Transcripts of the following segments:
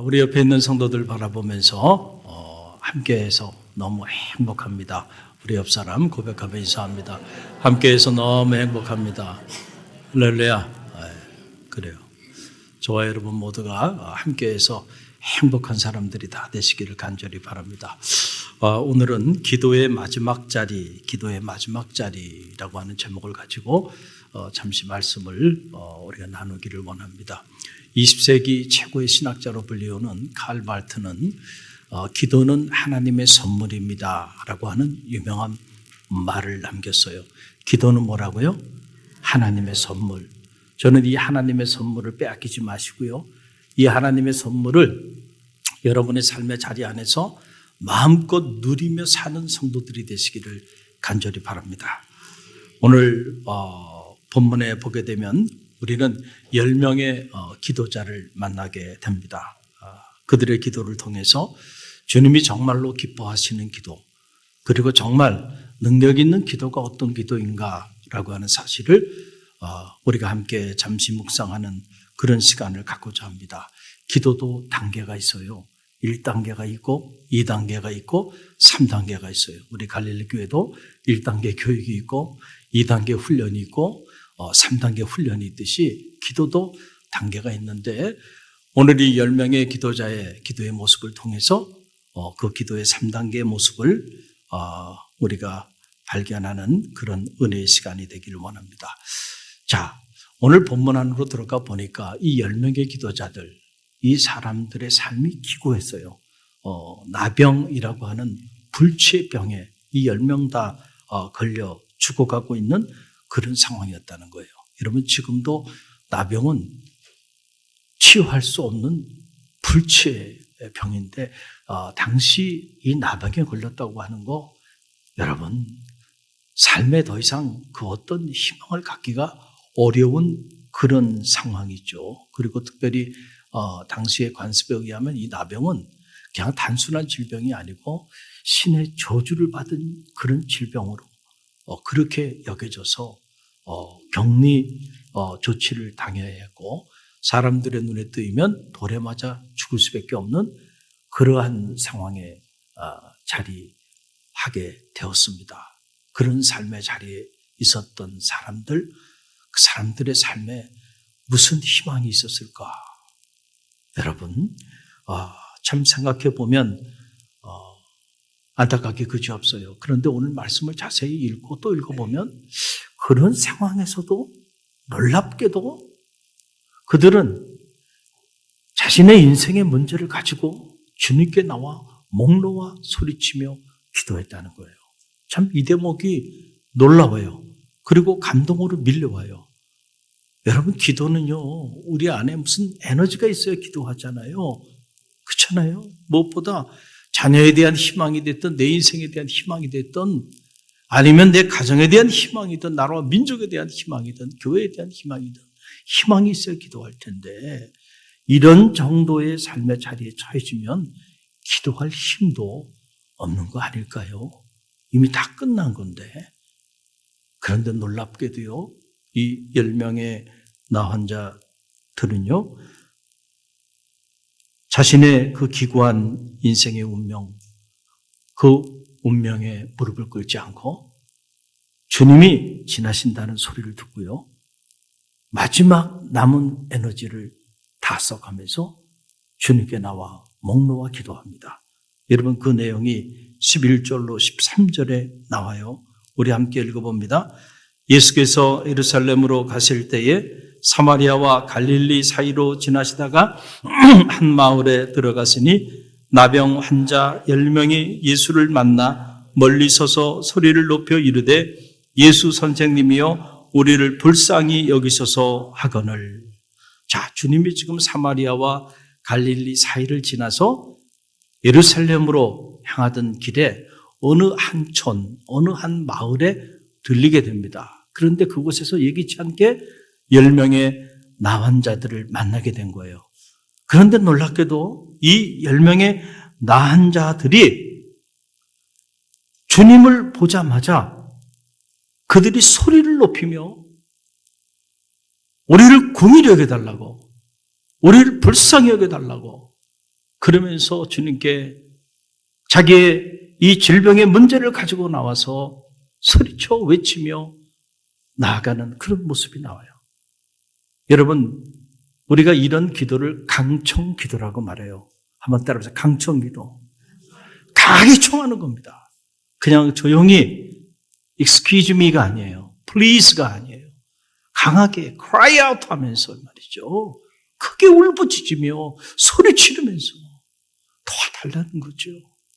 우리 옆에 있는 성도들 바라보면서 함께해서 너무 행복합니다. 우리 옆 사람 고백하며 인사합니다. 함께해서 너무 행복합니다. 할렐루야. 그래요. 저와 여러분 모두가 함께해서 행복한 사람들이 다 되시기를 간절히 바랍니다. 오늘은 기도의 마지막 자리라고 하는 제목을 가지고 잠시 말씀을 우리가 나누기를 원합니다. 20세기 최고의 신학자로 불리우는 칼 발트는 기도는 하나님의 선물입니다 라고 하는 유명한 말을 남겼어요. 기도는 뭐라고요? 하나님의 선물. 저는 이 하나님의 선물을 빼앗기지 마시고요, 이 하나님의 선물을 여러분의 삶의 자리 안에서 마음껏 누리며 사는 성도들이 되시기를 간절히 바랍니다. 오늘 본문에 보게 되면 우리는 10명의 기도자를 만나게 됩니다. 그들의 기도를 통해서 주님이 정말로 기뻐하시는 기도, 그리고 정말 능력 있는 기도가 어떤 기도인가라고 하는 사실을 우리가 함께 잠시 묵상하는 그런 시간을 갖고자 합니다. 기도도 단계가 있어요. 1단계가 있고 2단계가 있고 3단계가 있어요. 우리 갈릴리 교회도 1단계 교육이 있고 2단계 훈련이 있고 3단계 훈련이 있듯이 기도도 단계가 있는데, 오늘 이 10명의 기도자의 기도의 모습을 통해서 그 기도의 3단계의 모습을 우리가 발견하는 그런 은혜의 시간이 되기를 원합니다. 자, 오늘 본문 안으로 들어가 보니까 이 10명의 기도자들, 이 사람들의 삶이 기고했어요. 나병이라고 하는 불치병에 이 10명 다 걸려 죽어가고 있는 그런 상황이었다는 거예요. 여러분, 지금도 나병은 치유할 수 없는 불치의 병인데 당시 이 나병에 걸렸다고 하는 거, 여러분, 삶에 더 이상 그 어떤 희망을 갖기가 어려운 그런 상황이죠. 그리고 특별히 당시의 관습에 의하면 이 나병은 그냥 단순한 질병이 아니고 신의 저주를 받은 그런 질병으로 그렇게 여겨져서 격리 조치를 당해야 했고, 사람들의 눈에 뜨이면 돌에 맞아 죽을 수밖에 없는 그러한 상황에 자리하게 되었습니다. 그런 삶의 자리에 있었던 사람들, 그 사람들의 삶에 무슨 희망이 있었을까? 여러분, 참 생각해 보면 안타깝게 그지없어요. 그런데 오늘 말씀을 자세히 읽고 또 읽어보면 그런 상황에서도 놀랍게도 그들은 자신의 인생의 문제를 가지고 주님께 나와 목 놓아 소리치며 기도했다는 거예요. 참 이 대목이 놀라워요. 그리고 감동으로 밀려와요. 여러분, 기도는요, 우리 안에 무슨 에너지가 있어야 기도하잖아요. 그렇잖아요. 무엇보다 자녀에 대한 희망이 됐든, 내 인생에 대한 희망이 됐든, 아니면 내 가정에 대한 희망이든, 나라와 민족에 대한 희망이든, 교회에 대한 희망이든, 희망이 있어야 기도할 텐데, 이런 정도의 삶의 자리에 처해지면 기도할 힘도 없는 거 아닐까요? 이미 다 끝난 건데. 그런데 놀랍게도요, 이 10명의 나 환자들은요, 자신의 그 기구한 인생의 운명, 그 운명에 무릎을 꿇지 않고 주님이 지나신다는 소리를 듣고요, 마지막 남은 에너지를 다 써가면서 주님께 나와 목 놓아 기도합니다. 여러분, 그 내용이 11절로 13절에 나와요. 우리 함께 읽어봅니다. 예수께서 예루살렘으로 가실 때에 사마리아와 갈릴리 사이로 지나시다가 한 마을에 들어갔으니 나병 환자 10명이 예수를 만나 멀리 서서 소리를 높여 이르되 예수 선생님이여 우리를 불쌍히 여기소서 하거늘. 자, 주님이 지금 사마리아와 갈릴리 사이를 지나서 예루살렘으로 향하던 길에 어느 한 촌, 어느 한 마을에 들리게 됩니다. 그런데 그곳에서 예기치 않게 10명의 나 환자들을 만나게 된 거예요. 그런데 놀랍게도 이 10명의 나 환자들이 주님을 보자마자 그들이 소리를 높이며 우리를 긍휼히 여겨달라고, 우리를 불쌍히 여겨달라고, 그러면서 주님께 자기의 이 질병의 문제를 가지고 나와서 소리쳐 외치며 나아가는 그런 모습이 나와요. 여러분, 우리가 이런 기도를 강청 기도라고 말해요. 한번 따라해보세요. 강청 기도. 강하게 청하는 겁니다. 그냥 조용히 excuse me가 아니에요. please가 아니에요. 강하게 cry out 하면서 말이죠. 크게 울부짖으며 소리치르면서 도와달라는 거죠.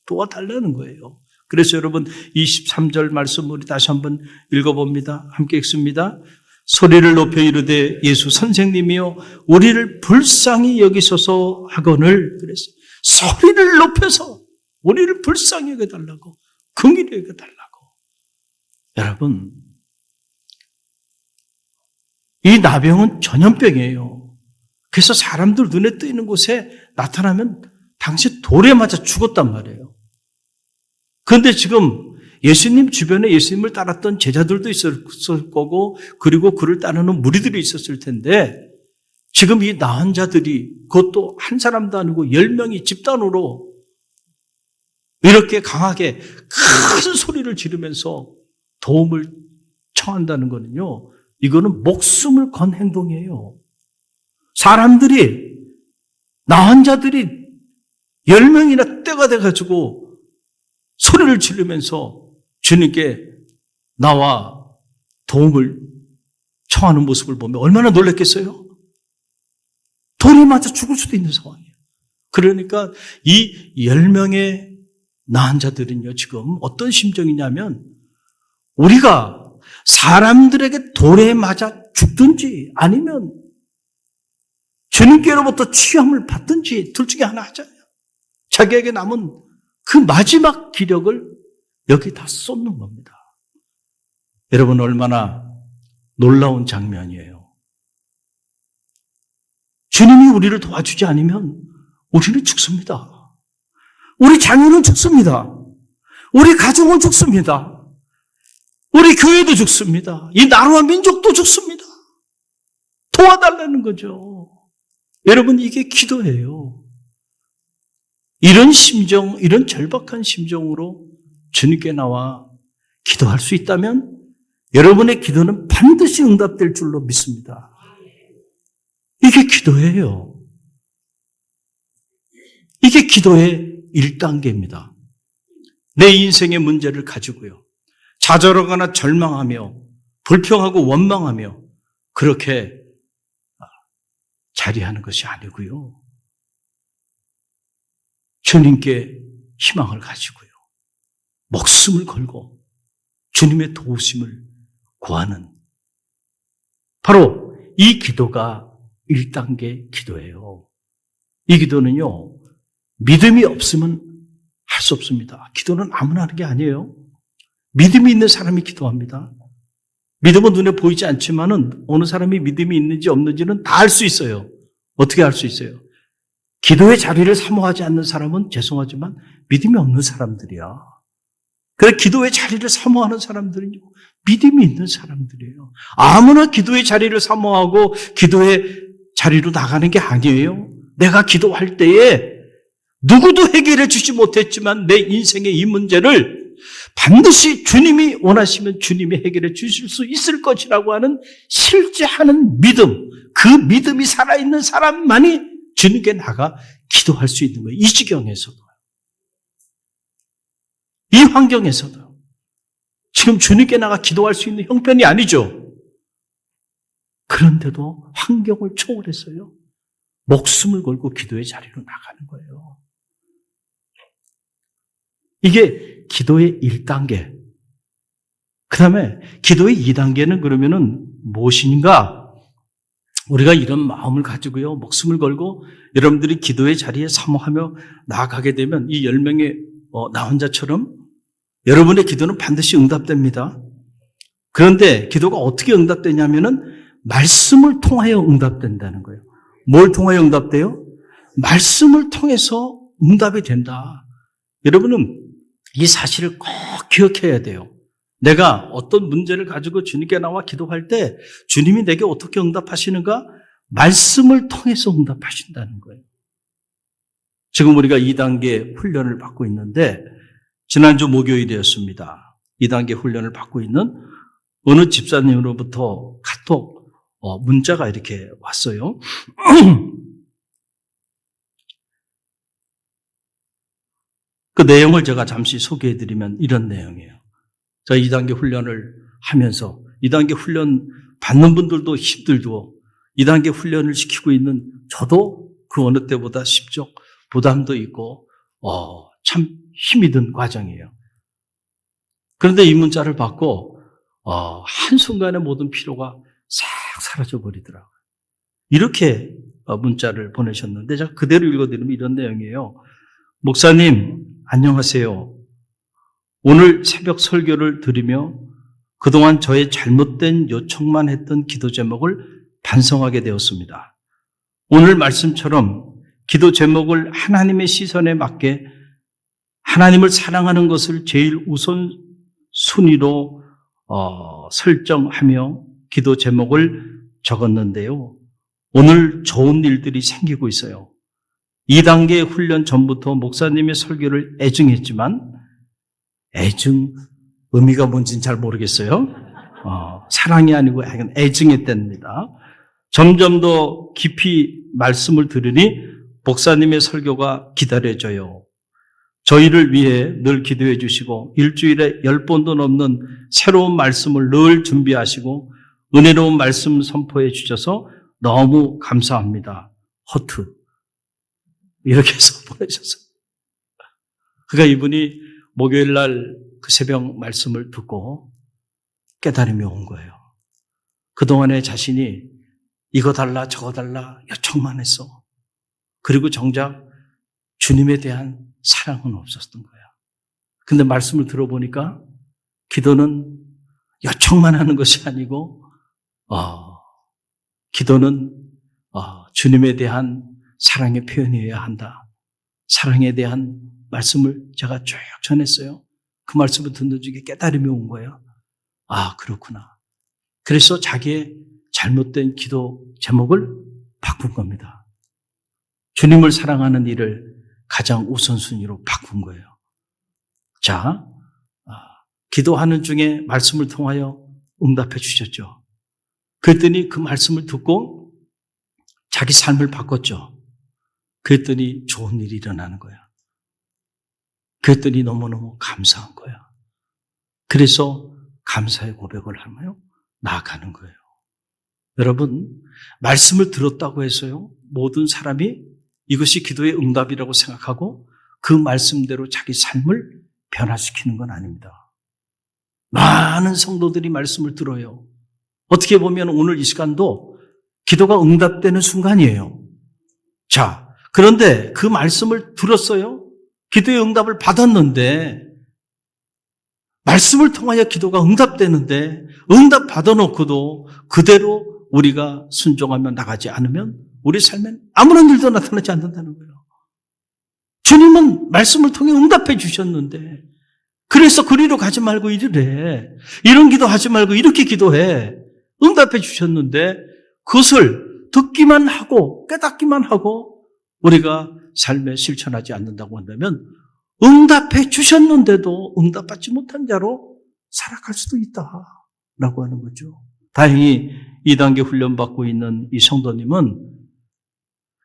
도와달라는 거예요. 그래서 여러분 23절 말씀 우리 다시 한번 읽어봅니다. 함께 읽습니다. 소리를 높여 이르되 예수 선생님이여 우리를 불쌍히 여기소서 하거늘 그랬어요. 소리를 높여서 우리를 불쌍히 여겨달라고 긍휼히 여겨달라고. 여러분 이 나병은 전염병이에요. 그래서 사람들 눈에 뜨이는 곳에 나타나면 당시 돌에 맞아 죽었단 말이에요. 그런데 지금 예수님 주변에 예수님을 따랐던 제자들도 있었을 거고 그리고 그를 따르는 무리들이 있었을 텐데 지금 이 나은 자들이 그것도 한 사람도 아니고 10명이 집단으로 이렇게 강하게 큰 소리를 지르면서 도움을 청한다는 거는요. 이거는 목숨을 건 행동이에요. 사람들이 나은 자들이 10명이나 때가 돼가지고 소리를 지르면서 주님께 나와 도움을 청하는 모습을 보면 얼마나 놀랐겠어요? 돌이 맞아 죽을 수도 있는 상황이에요. 그러니까 이 10명의 나은 자들은요, 지금 어떤 심정이냐면 우리가 사람들에게 돌에 맞아 죽든지 아니면 주님께로부터 취함을 받든지 둘 중에 하나 하잖아요. 자기에게 남은 그 마지막 기력을 여기다 쏟는 겁니다. 여러분 얼마나 놀라운 장면이에요. 주님이 우리를 도와주지 않으면 우리는 죽습니다. 우리 자녀는 죽습니다. 우리 가족은 죽습니다. 우리 교회도 죽습니다. 이 나라와 민족도 죽습니다. 도와달라는 거죠. 여러분 이게 기도예요. 이런 심정, 이런 절박한 심정으로 주님께 나와 기도할 수 있다면 여러분의 기도는 반드시 응답될 줄로 믿습니다. 이게 기도예요. 이게 기도의 1단계입니다. 내 인생의 문제를 가지고요. 좌절하거나 절망하며 불평하고 원망하며 그렇게 자리하는 것이 아니고요. 주님께 희망을 가지고요. 목숨을 걸고 주님의 도우심을 구하는 바로 이 기도가 1단계 기도예요. 이 기도는요. 믿음이 없으면 할 수 없습니다. 기도는 아무나 하는 게 아니에요. 믿음이 있는 사람이 기도합니다. 믿음은 눈에 보이지 않지만은 어느 사람이 믿음이 있는지 없는지는 다 알 수 있어요. 어떻게 알 수 있어요? 기도의 자리를 사모하지 않는 사람은 죄송하지만 믿음이 없는 사람들이야. 그래 기도의 자리를 사모하는 사람들은요. 믿음이 있는 사람들이에요. 아무나 기도의 자리를 사모하고 기도의 자리로 나가는 게 아니에요. 내가 기도할 때에 누구도 해결해 주지 못했지만 내 인생의 이 문제를 반드시 주님이 원하시면 주님이 해결해 주실 수 있을 것이라고 하는 실제하는 믿음, 그 믿음이 살아있는 사람만이 주님께 나가 기도할 수 있는 거예요. 이 지경에서도. 이 환경에서도. 지금 주님께 나가 기도할 수 있는 형편이 아니죠. 그런데도 환경을 초월해서요. 목숨을 걸고 기도의 자리로 나가는 거예요. 이게 기도의 1단계. 그 다음에 기도의 2단계는 그러면은 무엇인가? 우리가 이런 마음을 가지고요. 목숨을 걸고 여러분들이 기도의 자리에 사모하며 나아가게 되면 이 10명의 나 혼자처럼 여러분의 기도는 반드시 응답됩니다. 그런데 기도가 어떻게 응답되냐면은 말씀을 통하여 응답된다는 거예요. 뭘 통하여 응답돼요? 말씀을 통해서 응답이 된다. 여러분은 이 사실을 꼭 기억해야 돼요. 내가 어떤 문제를 가지고 주님께 나와 기도할 때 주님이 내게 어떻게 응답하시는가? 말씀을 통해서 응답하신다는 거예요. 지금 우리가 2단계 훈련을 받고 있는데 지난주 목요일이었습니다. 2단계 훈련을 받고 있는 어느 집사님으로부터 카톡 문자가 이렇게 왔어요. 그 내용을 제가 잠시 소개해드리면 이런 내용이에요. 자, 2단계 훈련을 하면서 2단계 훈련 받는 분들도 힘들고 2단계 훈련을 시키고 있는 저도 그 어느 때보다 심적 부담도 있고 참 힘이 든 과정이에요. 그런데 이 문자를 받고 한순간에 모든 피로가 싹 사라져 버리더라고요. 이렇게 문자를 보내셨는데 제가 그대로 읽어드리면 이런 내용이에요. 목사님, 안녕하세요. 오늘 새벽 설교를 들으며 그동안 저의 잘못된 요청만 했던 기도 제목을 반성하게 되었습니다. 오늘 말씀처럼 기도 제목을 하나님의 시선에 맞게 하나님을 사랑하는 것을 제일 우선 순위로 설정하며 기도 제목을 적었는데요. 오늘 좋은 일들이 생기고 있어요. 2단계 훈련 전부터 목사님의 설교를 애증했지만 애증 의미가 뭔지는 잘 모르겠어요. 사랑이 아니고 애증했답니다. 점점 더 깊이 말씀을 들으니 목사님의 설교가 기다려져요. 저희를 위해 늘 기도해 주시고 일주일에 10번도 넘는 새로운 말씀을 늘 준비하시고 은혜로운 말씀 선포해 주셔서 너무 감사합니다. 허트. 이렇게 해서 보내셨어요. 그러니까 이분이 목요일 날 그 새벽 말씀을 듣고 깨달음이 온 거예요. 그동안에 자신이 이거 달라 저거 달라 요청만 했어. 그리고 정작 주님에 대한 사랑은 없었던 거야. 근데 말씀을 들어보니까 기도는 요청만 하는 것이 아니고 기도는 주님에 대한 사랑의 표현이어야 한다. 사랑에 대한 말씀을 제가 쭉 전했어요. 그 말씀을 듣는 중에 깨달음이 온 거예요. 아, 그렇구나. 그래서 자기의 잘못된 기도 제목을 바꾼 겁니다. 주님을 사랑하는 일을 가장 우선순위로 바꾼 거예요. 자, 기도하는 중에 말씀을 통하여 응답해 주셨죠. 그랬더니 그 말씀을 듣고 자기 삶을 바꿨죠. 그랬더니 좋은 일이 일어나는 거야. 그랬더니 너무너무 감사한 거야. 그래서 감사의 고백을 하며 나아가는 거예요. 여러분, 말씀을 들었다고 해서요, 모든 사람이 이것이 기도의 응답이라고 생각하고 그 말씀대로 자기 삶을 변화시키는 건 아닙니다. 많은 성도들이 말씀을 들어요. 어떻게 보면 오늘 이 시간도 기도가 응답되는 순간이에요. 자, 그런데 그 말씀을 들었어요. 기도의 응답을 받았는데 말씀을 통하여 기도가 응답되는데 응답 받아놓고도 그대로 우리가 순종하며 나가지 않으면 우리 삶엔 아무런 일도 나타나지 않는다는 거예요. 주님은 말씀을 통해 응답해 주셨는데 그래서 그리로 가지 말고 이르래. 이런 기도하지 말고 이렇게 기도해. 응답해 주셨는데 그것을 듣기만 하고 깨닫기만 하고 우리가 삶에 실천하지 않는다고 한다면 응답해 주셨는데도 응답받지 못한 자로 살아갈 수도 있다라고 하는 거죠. 다행히 2단계 훈련받고 있는 이 성도님은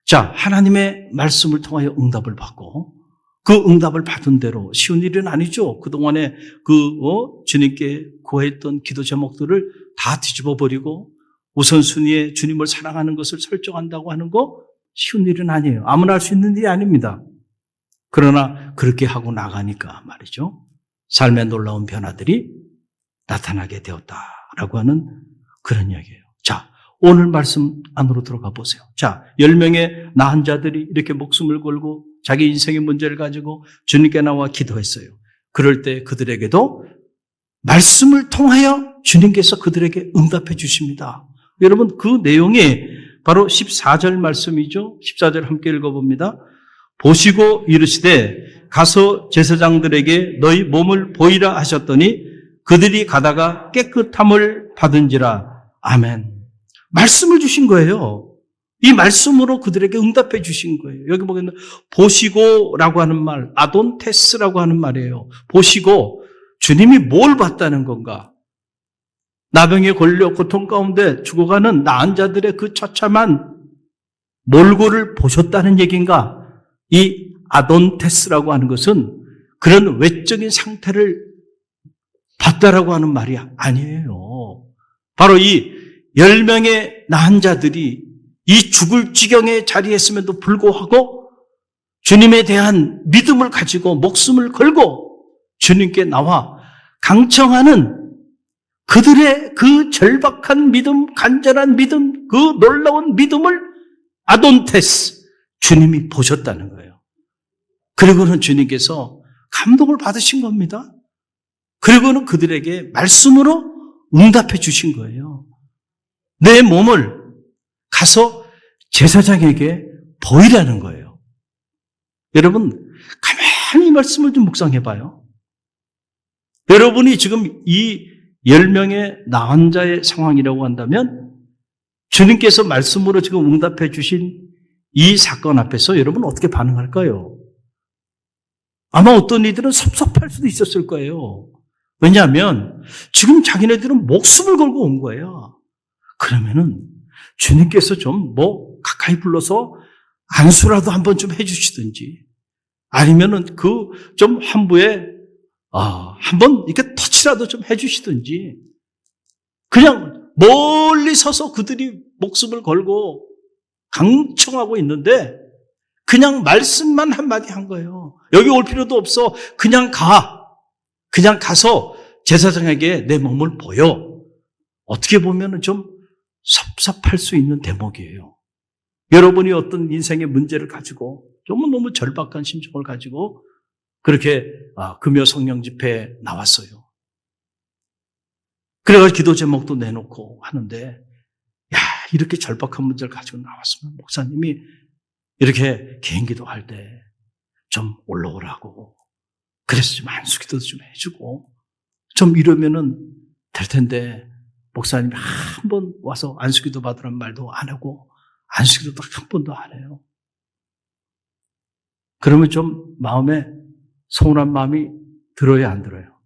자, 하나님의 말씀을 통하여 응답을 받고 그 응답을 받은 대로 쉬운 일은 아니죠. 그동안에 주님께 구했던 기도 제목들을 다 뒤집어 버리고 우선순위에 주님을 사랑하는 것을 설정한다고 하는 거 쉬운 일은 아니에요. 아무나 할 수 있는 일이 아닙니다. 그러나 그렇게 하고 나가니까 말이죠. 삶의 놀라운 변화들이 나타나게 되었다라고 하는 그런 이야기예요. 자, 오늘 말씀 안으로 들어가 보세요. 자, 10명의 나은 자들이 이렇게 목숨을 걸고 자기 인생의 문제를 가지고 주님께 나와 기도했어요. 그럴 때 그들에게도 말씀을 통하여 주님께서 그들에게 응답해 주십니다. 여러분, 그 내용이 바로 14절 말씀이죠. 14절 함께 읽어봅니다. 보시고 이르시되 가서 제사장들에게 너희 몸을 보이라 하셨더니 그들이 가다가 깨끗함을 받은지라. 아멘. 말씀을 주신 거예요. 이 말씀으로 그들에게 응답해 주신 거예요. 여기 보면 보시고라고 하는 말, 아돈테스라고 하는 말이에요. 보시고 주님이 뭘 봤다는 건가? 나병에 걸려 고통 가운데 죽어가는 나은 자들의 그 처참한 몰골을 보셨다는 얘기인가? 이 아돈테스라고 하는 것은 그런 외적인 상태를 봤다라고 하는 말이 아니에요. 바로 이 10명의 나은 자들이 이 죽을 지경에 자리했음에도 불구하고 주님에 대한 믿음을 가지고 목숨을 걸고 주님께 나와 강청하는 그들의 그 절박한 믿음, 간절한 믿음, 그 놀라운 믿음을 아돈테스, 주님이 보셨다는 거예요. 그리고는 주님께서 감동을 받으신 겁니다. 그리고는 그들에게 말씀으로 응답해 주신 거예요. 내 몸을 가서 제사장에게 보이라는 거예요. 여러분, 가만히 이 말씀을 좀 묵상해 봐요. 여러분이 지금 이 10명의 나은 자의 상황이라고 한다면 주님께서 말씀으로 지금 응답해 주신 이 사건 앞에서 여러분 어떻게 반응할까요? 아마 어떤 이들은 섭섭할 수도 있었을 거예요. 왜냐하면 지금 자기네들은 목숨을 걸고 온 거예요. 그러면은 주님께서 좀 가까이 불러서 안수라도 한번 좀 해주시든지 아니면은 그 좀 한부에 한번 이렇게 터치라도 좀 해주시든지 그냥 멀리 서서 그들이 목숨을 걸고 강청하고 있는데 그냥 말씀만 한마디 한 거예요. 여기 올 필요도 없어. 그냥 가서 제사장에게 내 몸을 보여. 어떻게 보면은 좀 섭섭할 수 있는 대목이에요. 여러분이 어떤 인생의 문제를 가지고 너무 절박한 심정을 가지고 그렇게 금요 성령 집회에 나왔어요. 그래가지고 기도 제목도 내놓고 하는데 이렇게 절박한 문제를 가지고 나왔으면 목사님이 이렇게 개인기도 할 때 좀 올라오라고 그래서 좀 안수기도 좀 해주고 좀 이러면은 될 텐데 목사님이 한 번 와서 안수기도 받으라는 말도 안 하고 안수기도 딱 한 번도 안 해요. 그러면 좀 마음에 서운한 마음이 들어요, 안 들어요?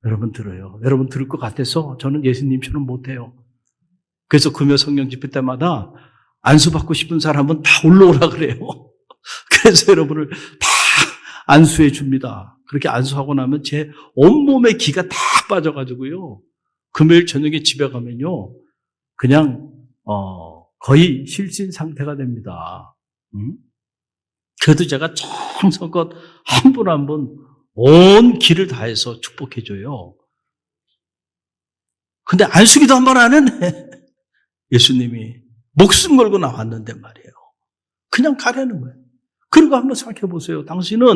여러분 들어요. 여러분 들을 것 같아서 저는 예수님처럼 못해요. 그래서 금요 성령 집회 때마다 안수받고 싶은 사람은 다 올라오라 그래요. 그래서 여러분을 다 안수해 줍니다. 그렇게 안수하고 나면 제 온몸에 기가 다 빠져가지고요. 금요일 저녁에 집에 가면요. 그냥 거의 실신 상태가 됩니다. 그래도 제가 정성껏 한 분 한 분 온 기를 다해서 축복해줘요. 근데 안수기도 한 번 안 했네. 예수님이 목숨 걸고 나왔는데 말이에요. 그냥 가라는 거예요. 그리고 한번 생각해 보세요. 당신은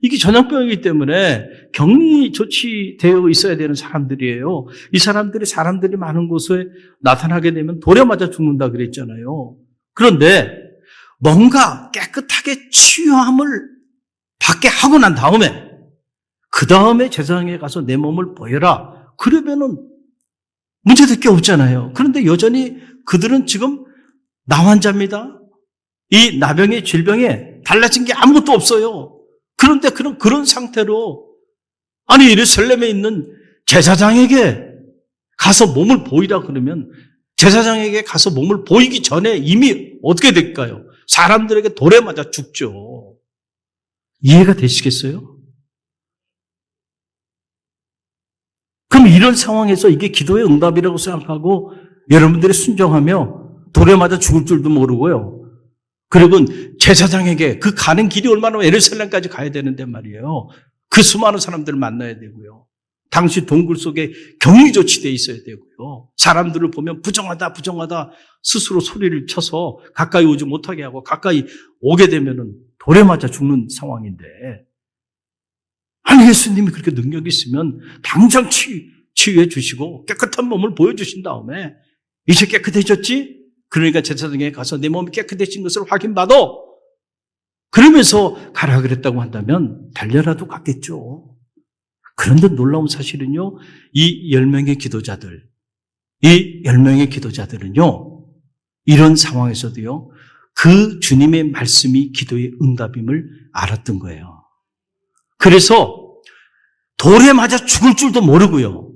이게 전염병이기 때문에 격리 조치되어 있어야 되는 사람들이에요. 이 사람들이 많은 곳에 나타나게 되면 돌에 맞아 죽는다 그랬잖아요. 그런데 뭔가 깨끗하게 치유함을 받게 하고 난 다음에 그 다음에 제사장에 가서 내 몸을 보여라. 그러면은 문제될 게 없잖아요. 그런데 여전히 그들은 지금 나환자입니다. 이 나병의 질병에 달라진 게 아무것도 없어요. 그런데 그런 상태로 예루살렘에 있는 제사장에게 가서 몸을 보이라 그러면 제사장에게 가서 몸을 보이기 전에 이미 어떻게 될까요? 사람들에게 돌에 맞아 죽죠. 이해가 되시겠어요? 그럼 이런 상황에서 이게 기도의 응답이라고 생각하고 여러분들이 순종하며 돌에 맞아 죽을 줄도 모르고요. 그리고 제사장에게 그 가는 길이 얼마나 예루살렘까지 가야 되는데 말이에요. 그 수많은 사람들을 만나야 되고요. 당시 동굴 속에 격리 조치되어 있어야 되고요. 사람들을 보면 부정하다 스스로 소리를 쳐서 가까이 오지 못하게 하고 가까이 오게 되면은 돌에 맞아 죽는 상황인데 예수님이 그렇게 능력이 있으면 당장 치유해 주시고 깨끗한 몸을 보여주신 다음에 이제 깨끗해졌지? 그러니까 제사장에 가서 내 몸이 깨끗해진 것을 확인받아 그러면서 가라 그랬다고 한다면 달려라도 갔겠죠. 그런데 놀라운 사실은요, 이 10명의 기도자들은요, 이런 상황에서도요, 그 주님의 말씀이 기도의 응답임을 알았던 거예요. 그래서 돌에 맞아 죽을 줄도 모르고요,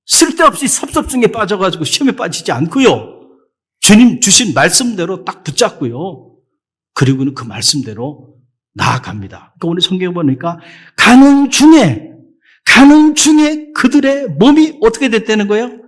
쓸데없이 섭섭증에 빠져가지고 시험에 빠지지 않고요, 주님 주신 말씀대로 딱 붙잡고요, 그리고는 그 말씀대로 나아갑니다. 그러니까 오늘 성경에 보니까 가는 중에 그들의 몸이 어떻게 됐다는 거예요?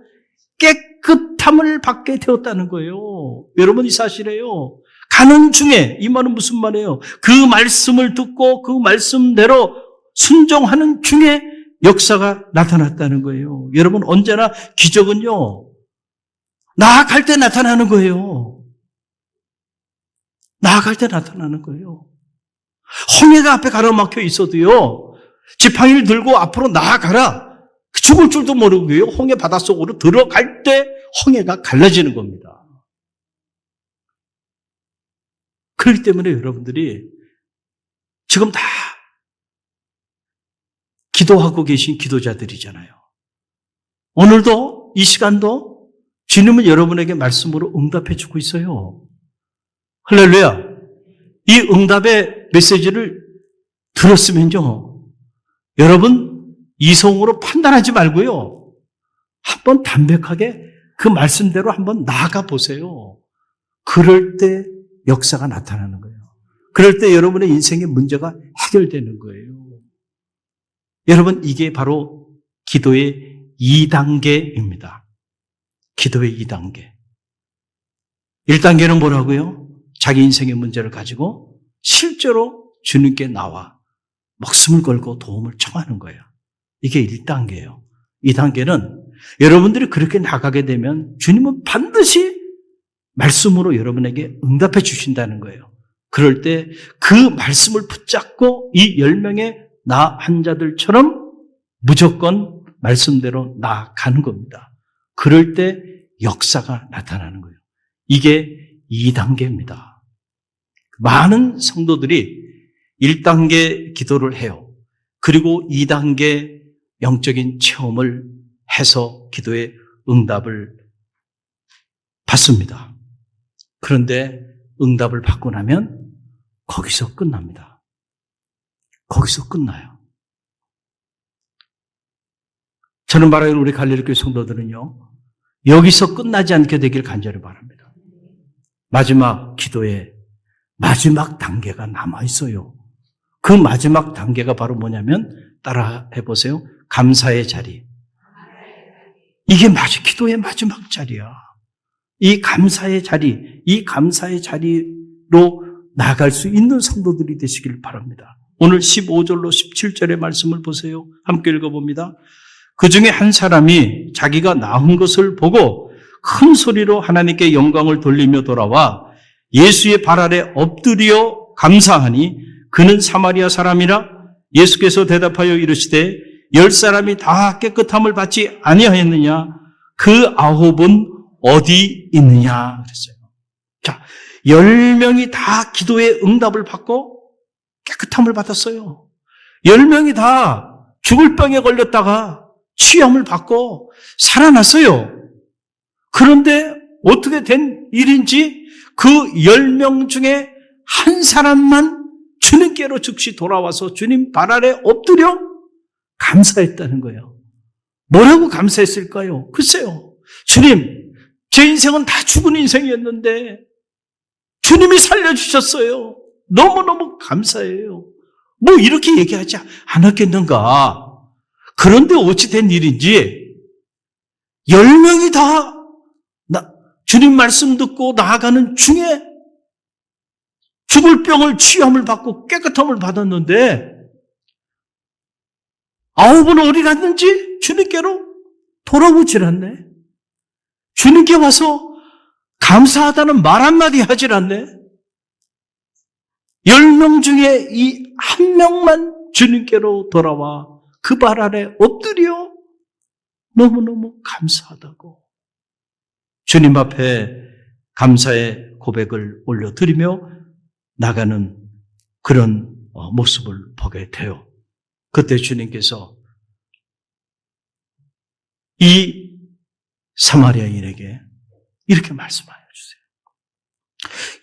깨끗함을 받게 되었다는 거예요. 여러분, 이 사실이에요. 가는 중에, 이 말은 무슨 말이에요? 그 말씀을 듣고 그 말씀대로 순종하는 중에 역사가 나타났다는 거예요. 여러분, 언제나 기적은요, 나아갈 때 나타나는 거예요. 나아갈 때 나타나는 거예요. 홍해가 앞에 가로막혀 있어도요, 지팡이를 들고 앞으로 나아가라, 죽을 줄도 모르고요, 홍해 바닷속으로 들어갈 때 홍해가 갈라지는 겁니다. 그렇기 때문에 여러분들이 지금 다 기도하고 계신 기도자들이잖아요. 오늘도 이 시간도 주님은 여러분에게 말씀으로 응답해 주고 있어요. 할렐루야. 이 응답의 메시지를 들었으면요, 여러분 이성으로 판단하지 말고요, 한번 담백하게 그 말씀대로 한번 나아가 보세요. 그럴 때 역사가 나타나는 거예요. 그럴 때 여러분의 인생의 문제가 해결되는 거예요. 여러분, 이게 바로 기도의 2단계입니다. 기도의 2단계. 1단계는 뭐라고요? 자기 인생의 문제를 가지고 실제로 주님께 나와 목숨을 걸고 도움을 청하는 거예요. 이게 1단계예요. 2단계는 여러분들이 그렇게 나가게 되면 주님은 반드시 말씀으로 여러분에게 응답해 주신다는 거예요. 그럴 때 그 말씀을 붙잡고 이 10명의 나 환자들처럼 무조건 말씀대로 나아가는 겁니다. 그럴 때 역사가 나타나는 거예요. 이게 2단계입니다. 많은 성도들이 1단계 기도를 해요. 그리고 2단계 영적인 체험을 해서 기도의 응답을 받습니다. 그런데 응답을 받고 나면 거기서 끝납니다. 거기서 끝나요. 저는 말하는 우리 갈릴리교회 성도들은요, 여기서 끝나지 않게 되길 간절히 바랍니다. 마지막 기도에 마지막 단계가 남아있어요. 그 마지막 단계가 바로 뭐냐면, 따라 해보세요. 감사의 자리. 이게 기도의 마지막 자리야. 이 감사의 자리로 나아갈 수 있는 성도들이 되시길 바랍니다. 오늘 15절로 17절의 말씀을 보세요. 함께 읽어봅니다. 그 중에 한 사람이 자기가 나은 것을 보고 큰 소리로 하나님께 영광을 돌리며 돌아와 예수의 발 아래 엎드려 감사하니 그는 사마리아 사람이라. 예수께서 대답하여 이르시되 10사람이 다 깨끗함을 받지 아니하였느냐? 그 9은 어디 있느냐? 그랬어요. 자, 10명이 다 기도의 응답을 받고 깨끗함을 받았어요. 10명이 다 죽을 병에 걸렸다가 치유함을 받고 살아났어요. 그런데 어떻게 된 일인지 그 10명 중에 한 사람만 주님께로 즉시 돌아와서 주님 발 아래 엎드려 감사했다는 거예요. 뭐라고 감사했을까요? 글쎄요. 주님, 제 인생은 다 죽은 인생이었는데 주님이 살려주셨어요. 너무너무 감사해요. 뭐 이렇게 얘기하지 않았겠는가? 그런데 어찌 된 일인지 10명이 다 주님 말씀 듣고 나아가는 중에 죽을 병을 치유함을 받고 깨끗함을 받았는데 9은 어디 갔는지 주님께로 돌아오질 않네. 주님께 와서 감사하다는 말 한마디 하질 않네. 10명 중에 이 한 명만 주님께로 돌아와 그 발 아래 엎드려 너무너무 감사하다고 주님 앞에 감사의 고백을 올려드리며 나가는 그런 모습을 보게 돼요. 그때 주님께서 이 사마리아인에게 이렇게 말씀하여 주세요.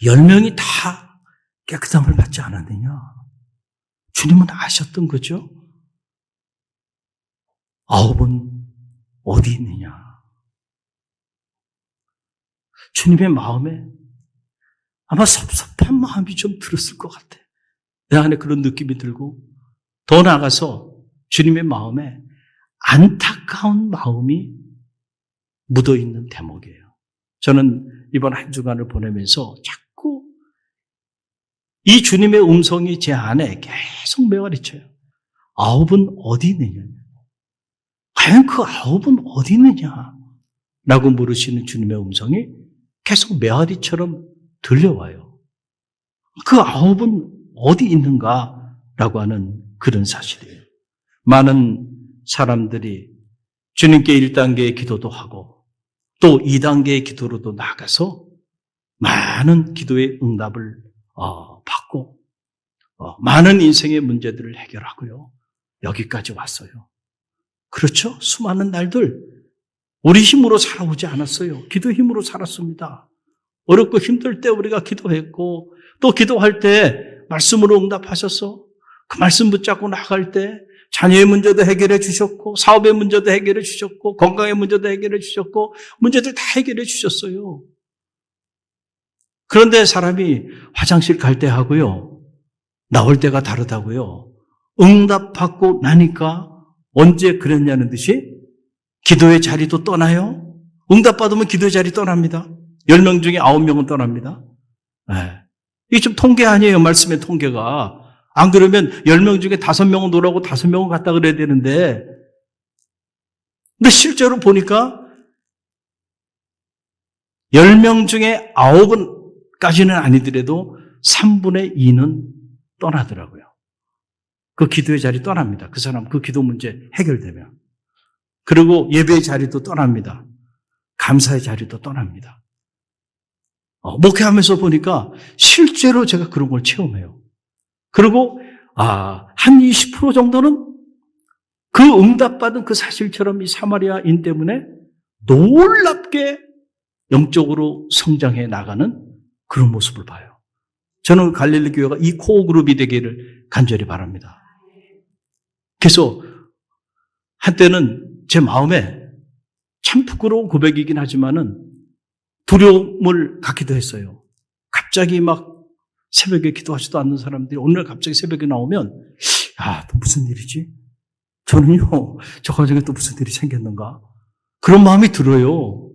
10명이 다 깨끗함을 받지 않았느냐? 주님은 아셨던 거죠. 9은 어디 있느냐? 주님의 마음에 아마 섭섭한 마음이 좀 들었을 것 같아. 내 안에 그런 느낌이 들고, 더 나아가서 주님의 마음에 안타까운 마음이 묻어있는 대목이에요. 저는 이번 한 주간을 보내면서 자꾸 이 주님의 음성이 제 안에 계속 메아리쳐요. 9은 어디 있느냐? 과연 그 9은 어디 있느냐? 라고 물으시는 주님의 음성이 계속 메아리처럼 들려와요. 그 9은 어디 있는가? 라고 하는 그런 사실이에요. 많은 사람들이 주님께 1단계의 기도도 하고 또 2단계의 기도로도 나가서 많은 기도의 응답을 받고 많은 인생의 문제들을 해결하고요. 여기까지 왔어요. 그렇죠? 수많은 날들 우리 힘으로 살아오지 않았어요. 기도 힘으로 살았습니다. 어렵고 힘들 때 우리가 기도했고 또 기도할 때 말씀으로 응답하셔서 그 말씀 붙잡고 나갈 때 자녀의 문제도 해결해 주셨고 사업의 문제도 해결해 주셨고 건강의 문제도 해결해 주셨고 문제들 다 해결해 주셨어요. 그런데 사람이 화장실 갈 때 하고요. 나올 때가 다르다고요. 응답받고 나니까 언제 그랬냐는 듯이 기도의 자리도 떠나요. 응답받으면 기도의 자리 떠납니다. 10명 중에 9명은 떠납니다. 네. 이게 좀 통계 아니에요. 말씀의 통계가. 안 그러면 10명 중에 5명은 오라고 5명은 갔다 그래야 되는데 근데 실제로 보니까 10명 중에 9까지는 아니더라도 3분의 2는 떠나더라고요. 그 기도의 자리 떠납니다. 그 사람 그 기도 문제 해결되면. 그리고 예배의 자리도 떠납니다. 감사의 자리도 떠납니다. 목회하면서 보니까 실제로 제가 그런 걸 체험해요. 그리고 한 20% 정도는 그 응답받은 그 사실처럼 이 사마리아인 때문에 놀랍게 영적으로 성장해 나가는 그런 모습을 봐요. 저는 갈릴리 교회가 이 코어 그룹이 되기를 간절히 바랍니다. 그래서 한때는 제 마음에 참 부끄러운 고백이긴 하지만은 두려움을 갖기도 했어요. 갑자기 막 새벽에 기도하지도 않는 사람들이 오늘 갑자기 새벽에 나오면 또 무슨 일이지? 저는요 저 가정에 또 무슨 일이 생겼는가? 그런 마음이 들어요.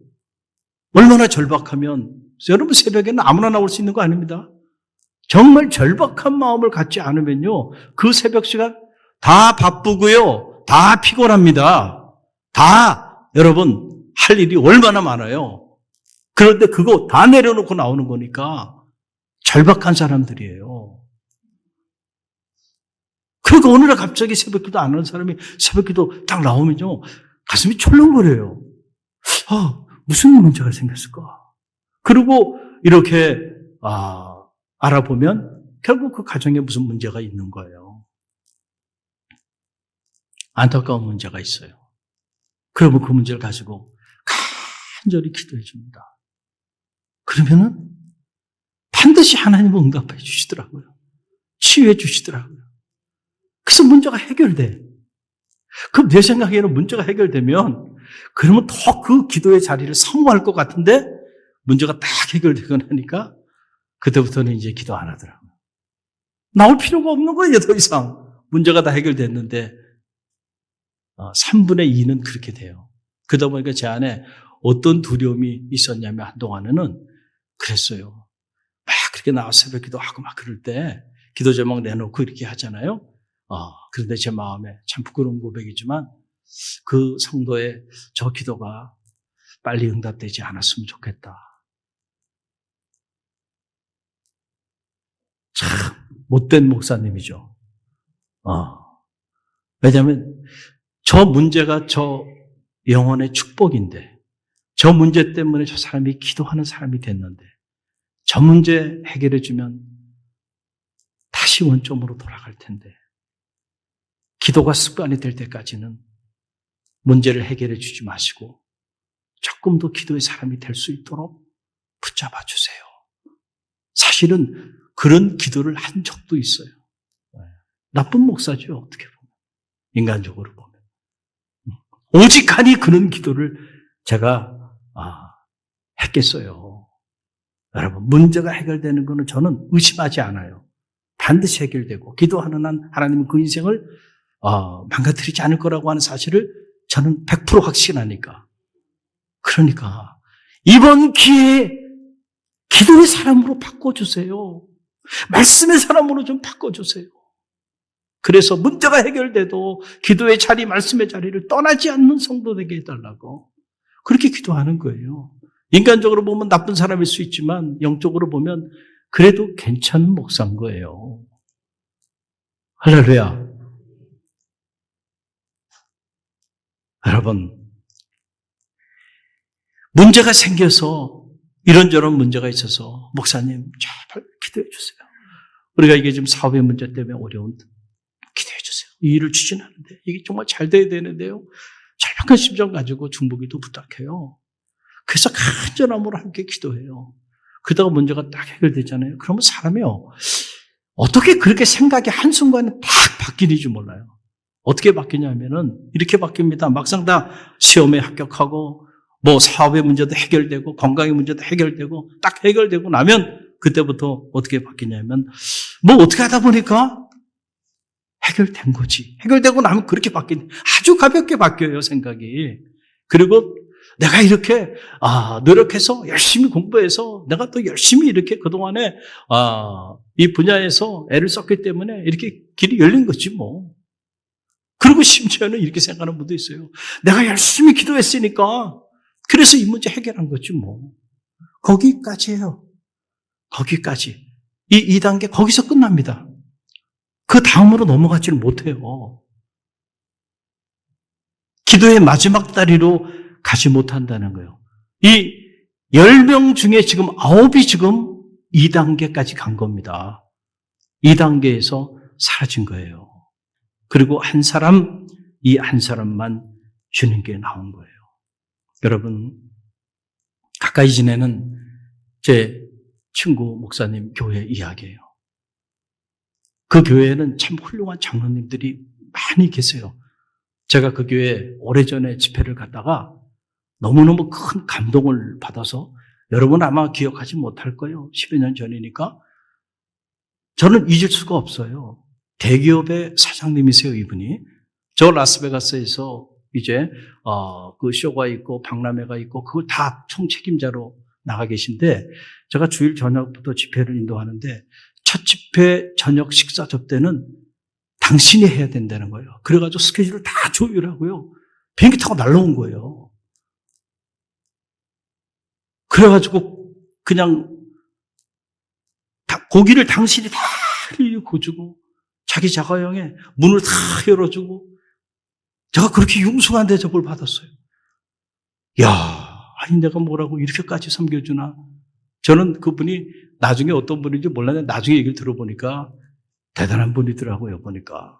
얼마나 절박하면 여러분 새벽에는 아무나 나올 수 있는 거 아닙니다. 정말 절박한 마음을 갖지 않으면요 그 새벽 시간 다 바쁘고요 다 피곤합니다. 다 여러분 할 일이 얼마나 많아요. 그런데 그거 다 내려놓고 나오는 거니까 절박한 사람들이에요. 그러니까 오늘날 갑자기 새벽기도 안 하는 사람이 새벽기도 딱 나오면요 가슴이 철렁거려요. 무슨 문제가 생겼을까? 그리고 이렇게 알아보면 결국 그 가정에 무슨 문제가 있는 거예요. 안타까운 문제가 있어요. 그러면 그 문제를 가지고 간절히 기도해 줍니다. 그러면은 반드시 하나님은 응답해 주시더라고요. 치유해 주시더라고요. 그래서 문제가 해결돼. 그럼 내 생각에는 문제가 해결되면 그러면 더 그 기도의 자리를 사모할 것 같은데 문제가 딱 해결되고 나니까 그때부터는 이제 기도 안 하더라고요. 나올 필요가 없는 거예요, 더 이상. 문제가 다 해결됐는데 3분의 2는 그렇게 돼요. 그러다 보니까 제 안에 어떤 두려움이 있었냐면 한동안에는 그랬어요. 막 그렇게 나와서 새벽 기도하고 막 그럴 때 기도 제목 내놓고 이렇게 하잖아요. 그런데 제 마음에 참 부끄러운 고백이지만 그 성도의 저 기도가 빨리 응답되지 않았으면 좋겠다. 참 못된 목사님이죠. 왜냐하면 저 문제가 저 영혼의 축복인데 저 문제 때문에 저 사람이 기도하는 사람이 됐는데 저 문제 해결해 주면 다시 원점으로 돌아갈 텐데 기도가 습관이 될 때까지는 문제를 해결해 주지 마시고 조금 더 기도의 사람이 될 수 있도록 붙잡아 주세요. 사실은 그런 기도를 한 적도 있어요. 나쁜 목사죠, 어떻게 보면. 인간적으로 보면. 오직하니 그런 기도를 제가 했겠어요. 여러분, 문제가 해결되는 것은 저는 의심하지 않아요. 반드시 해결되고 기도하는 한 하나님은 그 인생을 망가뜨리지 않을 거라고 하는 사실을 저는 100% 확신하니까. 그러니까 이번 기회에 기도의 사람으로 바꿔주세요. 말씀의 사람으로 좀 바꿔주세요. 그래서 문제가 해결돼도 기도의 자리, 말씀의 자리를 떠나지 않는 성도 되게 해달라고 그렇게 기도하는 거예요. 인간적으로 보면 나쁜 사람일 수 있지만 영적으로 보면 그래도 괜찮은 목사인 거예요. 할렐루야. 여러분, 문제가 생겨서 이런저런 문제가 있어서 목사님 제발 기도해 주세요. 우리가 이게 지금 사업의 문제 때문에 어려운 기도해 주세요. 이 일을 추진하는데 이게 정말 잘 돼야 되는데요. 절박한 심정 가지고 중보기도 부탁해요. 그래서 간절함으로 함께 기도해요. 그러다가 문제가 딱 해결되잖아요. 그러면 사람이요, 어떻게 그렇게 생각이 한순간에 딱 바뀌는지 몰라요. 어떻게 바뀌냐면은 이렇게 바뀝니다. 막상 다 시험에 합격하고 뭐 사업의 문제도 해결되고 건강의 문제도 해결되고 딱 해결되고 나면 그때부터 어떻게 바뀌냐면 뭐 어떻게 하다 보니까 해결된 거지. 해결되고 나면 그렇게 바뀌는, 아주 가볍게 바뀌어요, 생각이. 그리고 내가 이렇게 노력해서 열심히 공부해서 내가 또 열심히 이렇게 그동안에 이 분야에서 애를 썼기 때문에 이렇게 길이 열린 거지 뭐. 그리고 심지어는 이렇게 생각하는 분도 있어요. 내가 열심히 기도했으니까 그래서 이 문제 해결한 거지 뭐. 거기까지예요. 거기까지. 이 2단계 거기서 끝납니다. 그 다음으로 넘어가지를 못해요. 기도의 마지막 다리로 가지 못한다는 거예요. 이 10명 중에 지금 9이 지금 2단계까지 간 겁니다. 2단계에서 사라진 거예요. 그리고 이 한 사람만 주님께 나온 거예요. 여러분, 가까이 지내는 제 친구 목사님 교회 이야기예요. 그 교회에는 참 훌륭한 장로님들이 많이 계세요. 제가 그 교회 오래전에 집회를 갔다가 너무너무 큰 감동을 받아서 여러분 아마 기억하지 못할 거예요. 10여 년 전이니까. 저는 잊을 수가 없어요. 대기업의 사장님이세요, 이분이. 저 라스베가스에서 이제 그 쇼가 있고 박람회가 있고 그걸 다 총책임자로 나가 계신데 제가 주일 저녁부터 집회를 인도하는데 첫 집회 저녁 식사 접대는 당신이 해야 된다는 거예요. 그래가지고 스케줄을 다 조율하고요. 비행기 타고 날라온 거예요. 그래가지고 그냥 고기를 당신이 다 구워주고 자기 자가용에 문을 다 열어주고 제가 그렇게 융숭한 대접을 받았어요. 아니 내가 뭐라고 이렇게까지 섬겨주나. 저는 그분이 나중에 어떤 분인지 몰랐는데 나중에 얘기를 들어보니까 대단한 분이더라고요. 보니까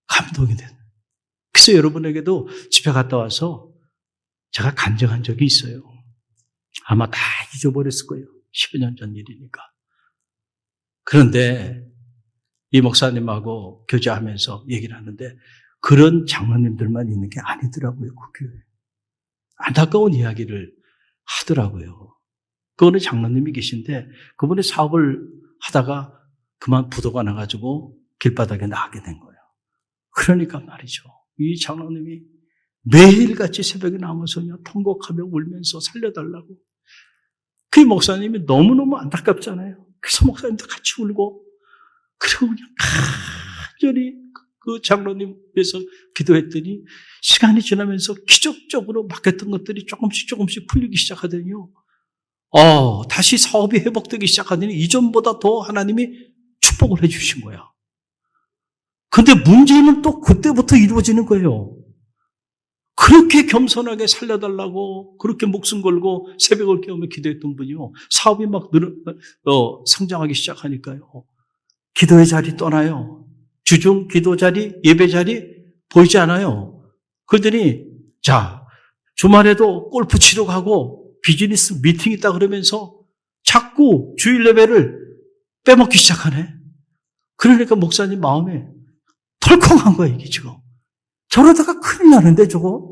감동이 되는. 그래서 여러분에게도 집에 갔다 와서 제가 간증한 적이 있어요. 아마 다 잊어버렸을 거예요. 10여 년 전 일이니까. 그런데 이 목사님하고 교제하면서 얘기를 하는데 그런 장로님들만 있는 게 아니더라고요. 그 교회. 안타까운 이야기를 하더라고요. 그 어느 장로님이 계신데 그분이 사업을 하다가 그만 부도가 나가지고 길바닥에 나가게 된 거예요. 그러니까 말이죠. 이 장로님이 매일같이 새벽에 나와서 통곡하며 울면서 살려달라고. 그 목사님이 너무너무 안타깝잖아요. 그래서 목사님도 같이 울고 그리고 그냥 간절히 그 장로님 위해서 기도했더니 시간이 지나면서 기적적으로 막혔던 것들이 조금씩 풀리기 시작하더니요. 다시 사업이 회복되기 시작하더니 이전보다 더 하나님이 축복을 해주신 거야. 근데 문제는 또 그때부터 이루어지는 거예요. 그렇게 겸손하게 살려달라고 그렇게 목숨 걸고 새벽을 깨우며 기도했던 분이요. 사업이 막 성장하기 시작하니까요. 기도의 자리 떠나요. 주중 기도 자리, 예배 자리 보이지 않아요. 그러더니 자 주말에도 골프 치러 가고 비즈니스 미팅 있다 그러면서 자꾸 주일 예배를 빼먹기 시작하네. 그러니까 목사님 마음에 덜컹한 거야, 이게 지금. 저러다가 큰일 나는데, 저거.